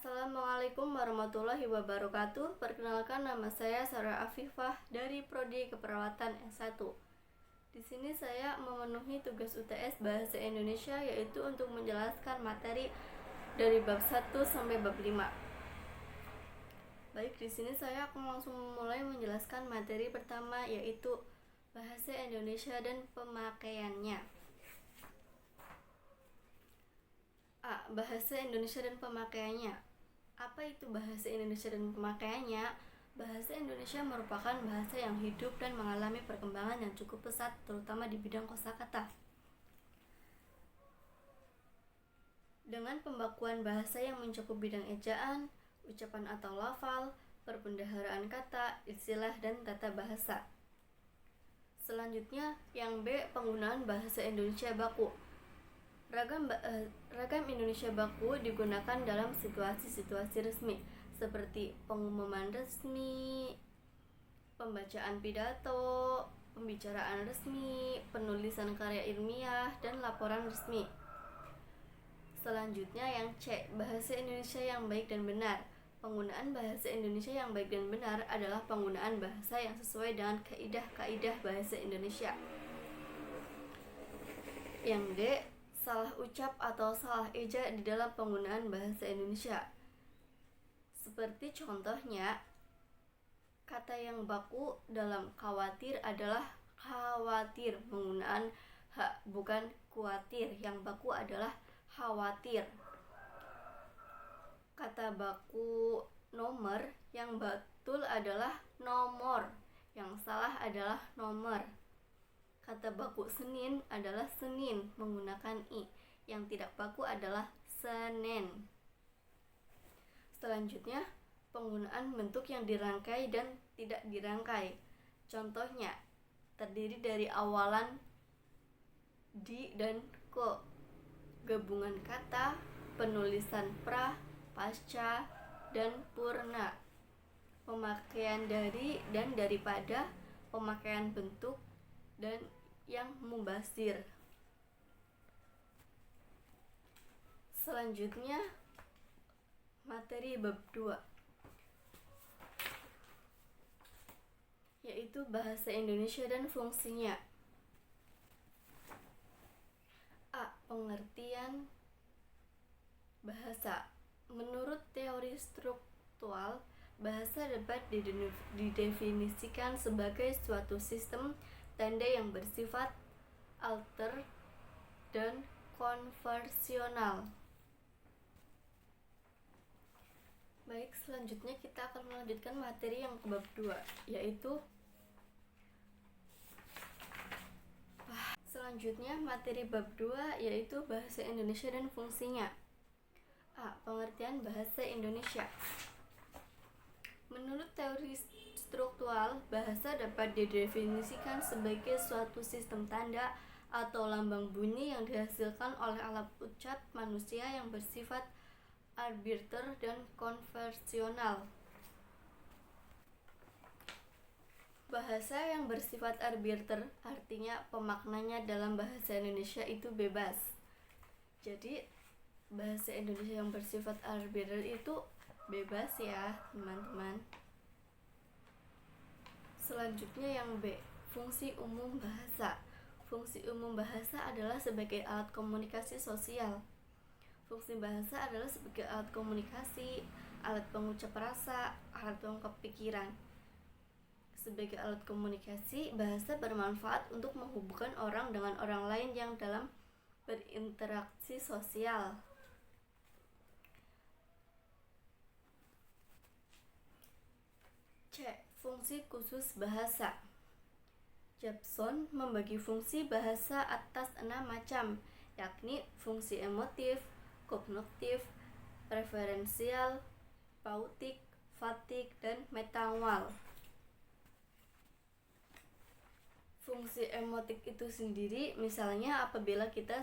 Assalamualaikum warahmatullahi wabarakatuh. Perkenalkan, nama saya Sarah Afifah dari Prodi Keperawatan S1. Di sini saya memenuhi tugas UTS Bahasa Indonesia, yaitu untuk menjelaskan materi dari bab 1 sampai bab 5. Baik, di sini saya akan langsung mulai menjelaskan materi pertama, yaitu Bahasa Indonesia dan pemakaiannya. Bahasa Indonesia dan pemakaiannya. Apa itu bahasa Indonesia dan pemakaiannya? Bahasa Indonesia merupakan bahasa yang hidup dan mengalami perkembangan yang cukup pesat, terutama di bidang kosakata. Dengan pembakuan bahasa yang mencakup bidang ejaan, ucapan atau lafal, perbendaharaan kata, istilah, dan tata bahasa. Selanjutnya, yang B, penggunaan bahasa Indonesia baku. Ragam Indonesia baku digunakan dalam situasi-situasi resmi, seperti pengumuman resmi, pembacaan pidato, pembicaraan resmi, penulisan karya ilmiah, dan laporan resmi. Selanjutnya yang C, bahasa Indonesia yang baik dan benar. Penggunaan bahasa Indonesia yang baik dan benar adalah penggunaan bahasa yang sesuai dengan kaidah-kaidah bahasa Indonesia. Yang D, salah ucap atau salah eja di dalam penggunaan bahasa Indonesia. Seperti contohnya, kata yang baku dalam khawatir adalah khawatir, penggunaan h bukan kuatir. Yang baku adalah khawatir. Kata baku nomor yang betul adalah nomor, yang salah adalah nomor. Kata baku Senin adalah Senin, menggunakan i. Yang tidak baku adalah Senen. Selanjutnya, penggunaan bentuk yang dirangkai dan tidak dirangkai. Contohnya, terdiri dari awalan di dan ko, gabungan kata, penulisan pra, pasca, dan purna, pemakaian dari dan daripada, pemakaian bentuk, dan yang mubasir. Selanjutnya, materi bab 2, yaitu bahasa Indonesia dan fungsinya. Pengertian bahasa. Menurut teori struktural, bahasa dapat didefinisikan sebagai suatu sistem tanda yang bersifat alter dan konversional. Baik, selanjutnya kita akan melanjutkan materi yang ke bab 2, yaitu materi bab 2 yaitu bahasa Indonesia dan fungsinya. Pengertian bahasa Indonesia. Menurut teori struktural, bahasa dapat didefinisikan sebagai suatu sistem tanda atau lambang bunyi yang dihasilkan oleh alat ucap manusia yang bersifat arbiter dan konversional. Bahasa yang bersifat arbiter artinya pemaknanya dalam bahasa Indonesia itu bebas. Jadi, bahasa Indonesia yang bersifat arbiter itu bebas ya, teman-teman. Selanjutnya yang B, fungsi umum bahasa. Fungsi umum bahasa adalah sebagai alat komunikasi sosial. Fungsi bahasa adalah sebagai alat komunikasi, alat pengucap rasa, alat pengungkap pikiran. Sebagai alat komunikasi, bahasa bermanfaat untuk menghubungkan orang dengan orang lain yang dalam berinteraksi sosial. C, fungsi khusus bahasa. Jobson membagi fungsi bahasa atas 6 macam, yakni fungsi emotif, kognitif, referensial, pautik, fatik, dan metanwal. Fungsi emotik itu sendiri misalnya apabila kita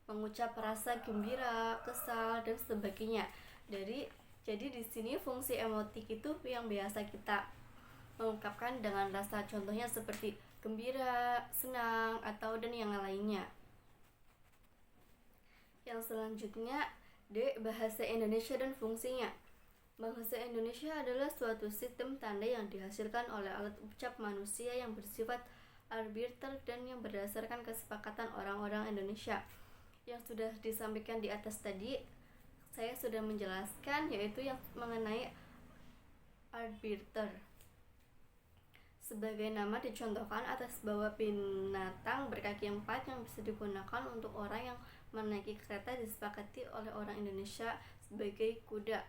mengucap rasa gembira, kesal, dan sebagainya. Jadi di sini fungsi emotik itu yang biasa kita mengungkapkan dengan rasa, contohnya seperti gembira, senang, atau dan yang lainnya. Yang selanjutnya D, bahasa Indonesia dan fungsinya. Bahasa Indonesia adalah suatu sistem tanda yang dihasilkan oleh alat ucap manusia yang bersifat arbiter dan yang berdasarkan kesepakatan orang-orang Indonesia. Yang sudah disampaikan di atas tadi, saya sudah menjelaskan, yaitu yang mengenai arbiter. Sebagai nama dicontohkan atas bawah binatang berkaki 4 yang bisa digunakan untuk orang yang menaiki kereta disepakati oleh orang Indonesia sebagai kuda.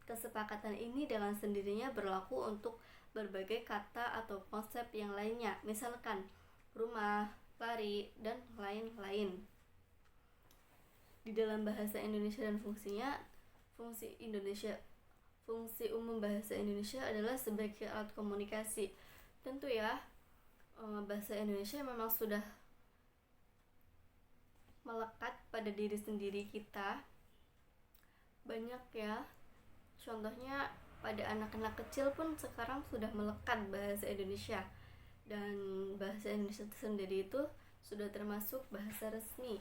Kesepakatan ini dengan sendirinya berlaku untuk berbagai kata atau konsep yang lainnya, misalkan rumah, lari, dan lain-lain. Di dalam bahasa Indonesia dan fungsinya, fungsi umum bahasa Indonesia adalah sebagai alat komunikasi. Tentu ya, bahasa Indonesia memang sudah melekat pada diri sendiri kita. Banyak ya, contohnya pada anak-anak kecil pun sekarang sudah melekat bahasa Indonesia, dan bahasa Indonesia sendiri itu sudah termasuk bahasa resmi.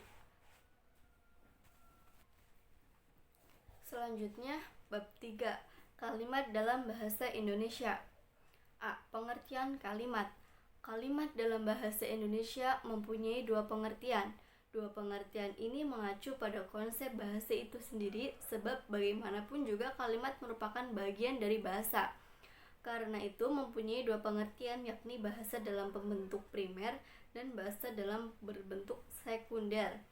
Selanjutnya, bab 3, kalimat dalam bahasa Indonesia. A. Pengertian kalimat. Kalimat dalam bahasa Indonesia mempunyai dua pengertian. Dua pengertian ini mengacu pada konsep bahasa itu sendiri, sebab bagaimanapun juga kalimat merupakan bagian dari bahasa. Karena itu mempunyai dua pengertian, yakni bahasa dalam bentuk primer dan bahasa dalam berbentuk sekunder.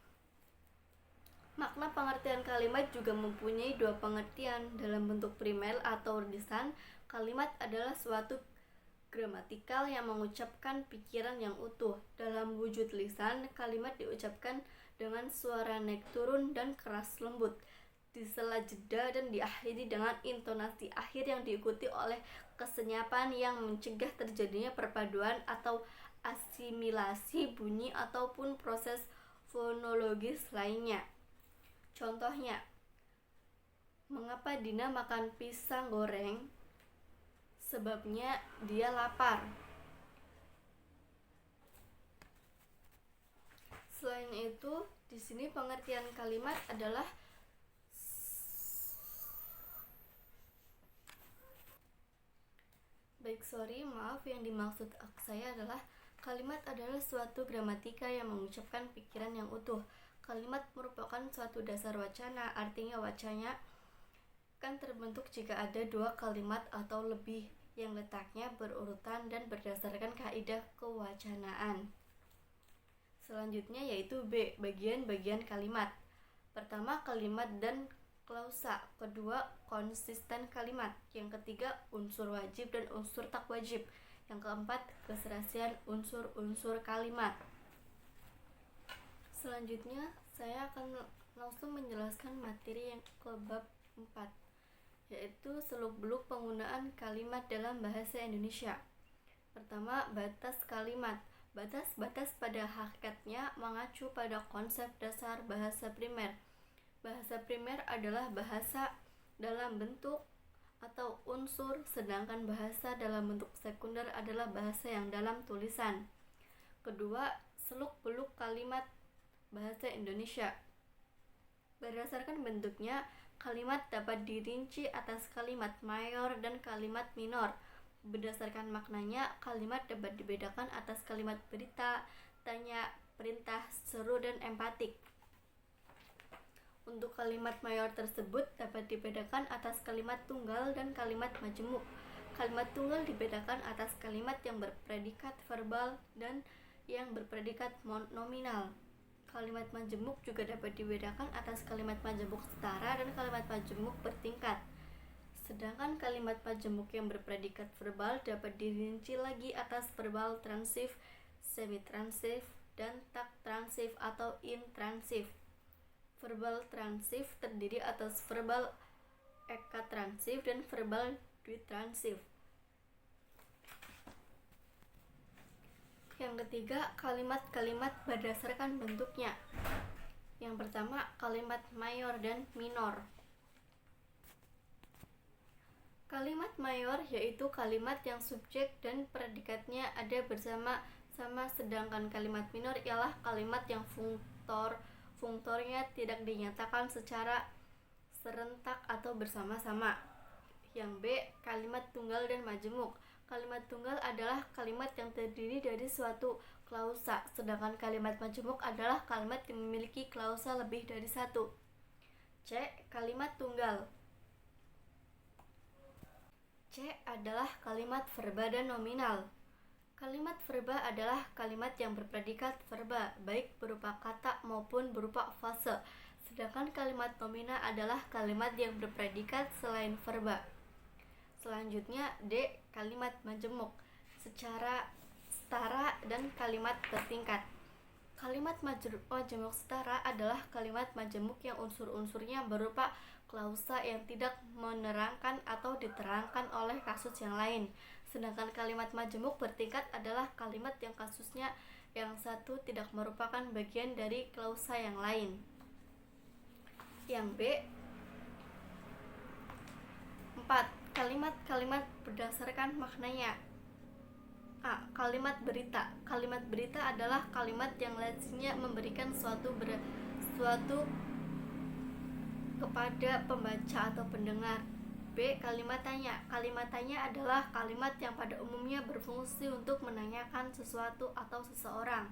Makna pengertian kalimat juga mempunyai dua pengertian. Dalam bentuk primer atau lisan, kalimat adalah suatu gramatikal yang mengucapkan pikiran yang utuh. Dalam wujud lisan, kalimat diucapkan dengan suara naik turun dan keras lembut, disela jeda dan diakhiri dengan intonasi akhir yang diikuti oleh kesenyapan yang mencegah terjadinya perpaduan atau asimilasi bunyi ataupun proses fonologis lainnya. Contohnya, mengapa Dina makan pisang goreng? Sebabnya dia lapar. Selain itu, di sini pengertian kalimat adalah maaf, yang dimaksud saya adalah kalimat adalah suatu gramatika yang mengucapkan pikiran yang utuh. Kalimat merupakan suatu dasar wacana, artinya wacana kan terbentuk jika ada dua kalimat atau lebih yang letaknya berurutan dan berdasarkan kaidah kewacanaan. Selanjutnya yaitu B, bagian-bagian kalimat. Pertama, kalimat dan klausa. Kedua, konsisten kalimat. Yang ketiga, unsur wajib dan unsur tak wajib. Yang keempat, keserasian unsur-unsur kalimat. Selanjutnya, saya akan langsung menjelaskan materi yang ke bab 4, yaitu seluk-beluk penggunaan kalimat dalam bahasa Indonesia. Pertama, batas kalimat. Batas-batas pada hakikatnya mengacu pada konsep dasar bahasa primer. Bahasa primer adalah bahasa dalam bentuk atau unsur, sedangkan bahasa dalam bentuk sekunder adalah bahasa yang dalam tulisan. Kedua, seluk-beluk kalimat bahasa Indonesia. Berdasarkan bentuknya, kalimat dapat dirinci atas kalimat mayor dan kalimat minor. Berdasarkan maknanya, kalimat dapat dibedakan atas kalimat berita, tanya, perintah, seru, dan empatik. Untuk kalimat mayor tersebut dapat dibedakan atas kalimat tunggal dan kalimat majemuk. Kalimat tunggal dibedakan atas kalimat yang berpredikat verbal dan yang berpredikat nominal. Kalimat majemuk juga dapat dibedakan atas kalimat majemuk setara dan kalimat majemuk bertingkat. Sedangkan kalimat majemuk yang berpredikat verbal dapat dirinci lagi atas verbal transif, semi-transif, dan tak transif atau intransif. Verbal transif terdiri atas verbal ekatransif dan verbal dwitransif. Yang ketiga, kalimat-kalimat berdasarkan bentuknya. Yang pertama, kalimat mayor dan minor. Kalimat mayor yaitu kalimat yang subjek dan predikatnya ada bersama-sama, sedangkan kalimat minor ialah kalimat yang funktornya tidak dinyatakan secara serentak atau bersama-sama. Yang B, kalimat tunggal dan majemuk. Kalimat tunggal adalah kalimat yang terdiri dari suatu klausa, sedangkan kalimat majemuk adalah kalimat yang memiliki klausa lebih dari satu. C, kalimat tunggal. C adalah kalimat verba dan nominal. Kalimat verba adalah kalimat yang berpredikat verba, baik berupa kata maupun berupa frase. Sedangkan kalimat nominal adalah kalimat yang berpredikat selain verba. Selanjutnya D, kalimat majemuk secara setara dan kalimat bertingkat. Kalimat majemuk setara adalah kalimat majemuk yang unsur-unsurnya berupa klausa yang tidak menerangkan atau diterangkan oleh kasus yang lain. Sedangkan kalimat majemuk bertingkat adalah kalimat yang kasusnya yang satu tidak merupakan bagian dari klausa yang lain. Yang B, 4. Kalimat-kalimat berdasarkan maknanya. A. Kalimat berita. Kalimat berita adalah kalimat yang lainnya memberikan suatu kepada pembaca atau pendengar. B. Kalimat tanya. Kalimat tanya adalah kalimat yang pada umumnya berfungsi untuk menanyakan sesuatu atau seseorang.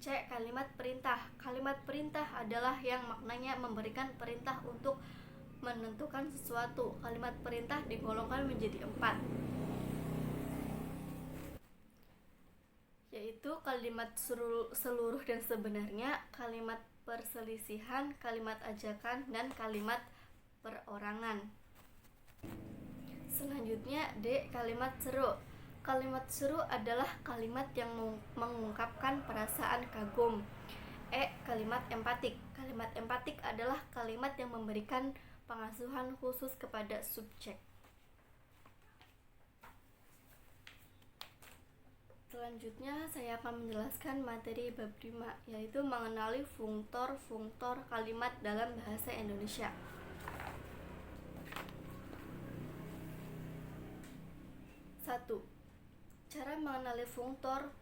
C. Kalimat perintah. Kalimat perintah adalah yang maknanya memberikan perintah untuk menentukan sesuatu. Kalimat perintah digolongkan menjadi 4, yaitu kalimat seluruh dan sebenarnya, kalimat perselisihan, kalimat ajakan, dan kalimat perorangan. Selanjutnya D. Kalimat seru. Kalimat seru adalah kalimat yang mengungkapkan perasaan kagum. E. Kalimat empatik. Kalimat empatik adalah kalimat yang memberikan pengasuhan khusus kepada subjek. Selanjutnya saya akan menjelaskan materi bab 5, yaitu mengenali fungtor kalimat dalam bahasa Indonesia. 1. Cara mengenali fungtor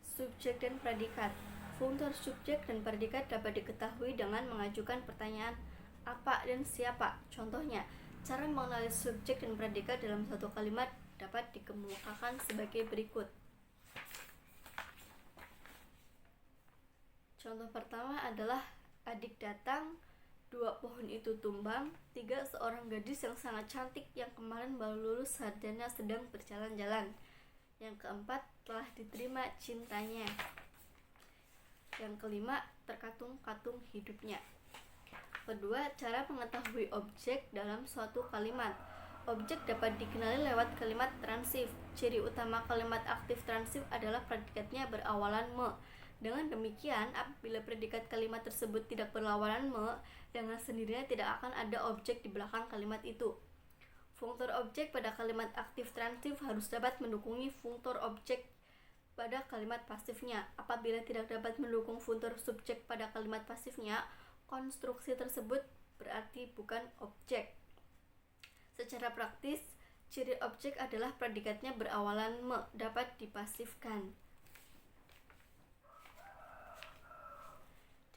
subjek dan predikat. Fungtor subjek dan predikat dapat diketahui dengan mengajukan pertanyaan apa dan siapa. Contohnya, cara mengenali subjek dan predikat dalam satu kalimat dapat dikemukakan sebagai berikut. Contoh pertama adalah adik datang, 2 pohon itu tumbang, 3 seorang gadis yang sangat cantik yang kemarin baru lulus sarjana sedang berjalan-jalan. Yang keempat, telah diterima cintanya. Yang kelima, terkatung-katung hidupnya. Kedua, cara mengetahui objek dalam suatu kalimat. Objek dapat dikenali lewat kalimat transif. Ciri utama kalimat aktif transif adalah predikatnya berawalan me. Dengan demikian, apabila predikat kalimat tersebut tidak berlawanan me, dengan sendirinya tidak akan ada objek di belakang kalimat itu. Fungtor objek pada kalimat aktif transif harus dapat mendukung fungtor objek pada kalimat pasifnya. Apabila tidak dapat mendukung fungtor subjek pada kalimat pasifnya, konstruksi tersebut berarti bukan objek. Secara praktis, ciri objek adalah predikatnya berawalan me, dapat dipasifkan.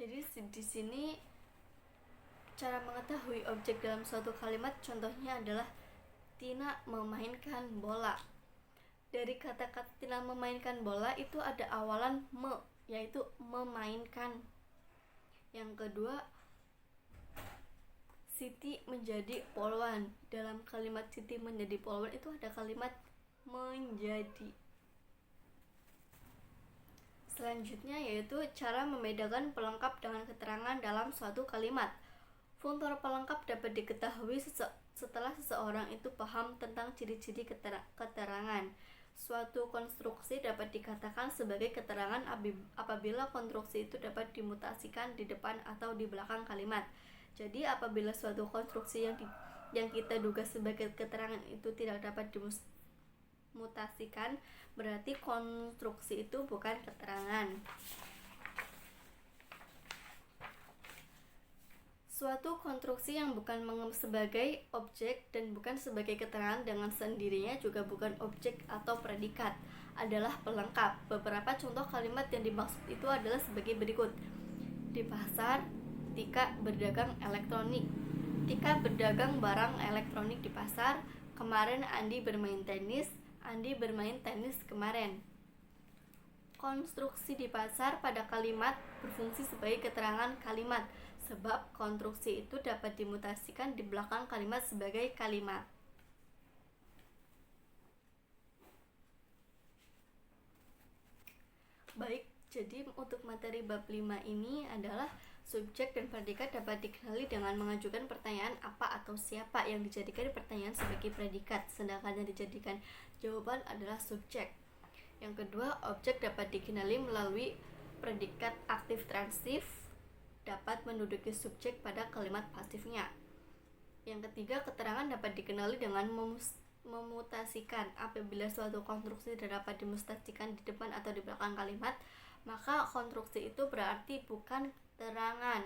Jadi di sini cara mengetahui objek dalam suatu kalimat, contohnya adalah Tina memainkan bola. Dari kata-kata Tina memainkan bola itu ada awalan me, yaitu memainkan. Yang kedua, Siti menjadi polwan. Dalam kalimat Siti menjadi polwan itu ada kalimat menjadi. Selanjutnya yaitu cara membedakan pelengkap dengan keterangan dalam suatu kalimat. Fungtor pelengkap dapat diketahui setelah seseorang itu paham tentang ciri-ciri keterangan. Suatu konstruksi dapat dikatakan sebagai keterangan apabila konstruksi itu dapat dimutasikan di depan atau di belakang kalimat. Jadi apabila suatu konstruksi yang kita duga sebagai keterangan itu tidak dapat dimutasikan, berarti konstruksi itu bukan keterangan. Suatu konstruksi yang bukan sebagai objek dan bukan sebagai keterangan dengan sendirinya juga bukan objek atau predikat, adalah pelengkap. Beberapa contoh kalimat yang dimaksud itu adalah sebagai berikut. Di pasar, Tika berdagang elektronik. Tika berdagang barang elektronik di pasar. Kemarin Andi bermain tenis. Andi bermain tenis kemarin. Konstruksi di pasar pada kalimat berfungsi sebagai keterangan kalimat, sebab konstruksi itu dapat dimutasikan di belakang kalimat sebagai kalimat. Baik, jadi untuk materi bab 5 ini adalah subjek dan predikat dapat dikenali dengan mengajukan pertanyaan apa atau siapa yang dijadikan pertanyaan sebagai predikat, sedangkan yang dijadikan jawaban adalah subjek. Yang kedua, objek dapat dikenali melalui predikat aktif transitif dapat menduduki subjek pada kalimat pasifnya. Yang ketiga, keterangan dapat dikenali dengan memutasikan. Apabila suatu konstruksi tidak dapat dimutasikan di depan atau di belakang kalimat, maka konstruksi itu berarti bukan keterangan.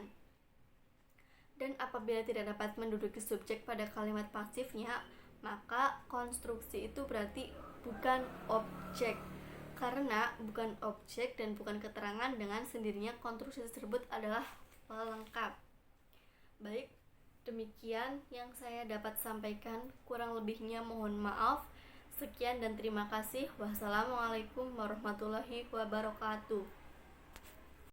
Dan apabila tidak dapat menduduki subjek pada kalimat pasifnya, maka konstruksi itu berarti bukan objek. Karena bukan objek dan bukan keterangan, dengan sendirinya konstruksi tersebut adalah pelengkap. Baik, demikian yang saya dapat sampaikan. Kurang lebihnya mohon maaf. Sekian dan terima kasih. Wassalamualaikum warahmatullahi wabarakatuh.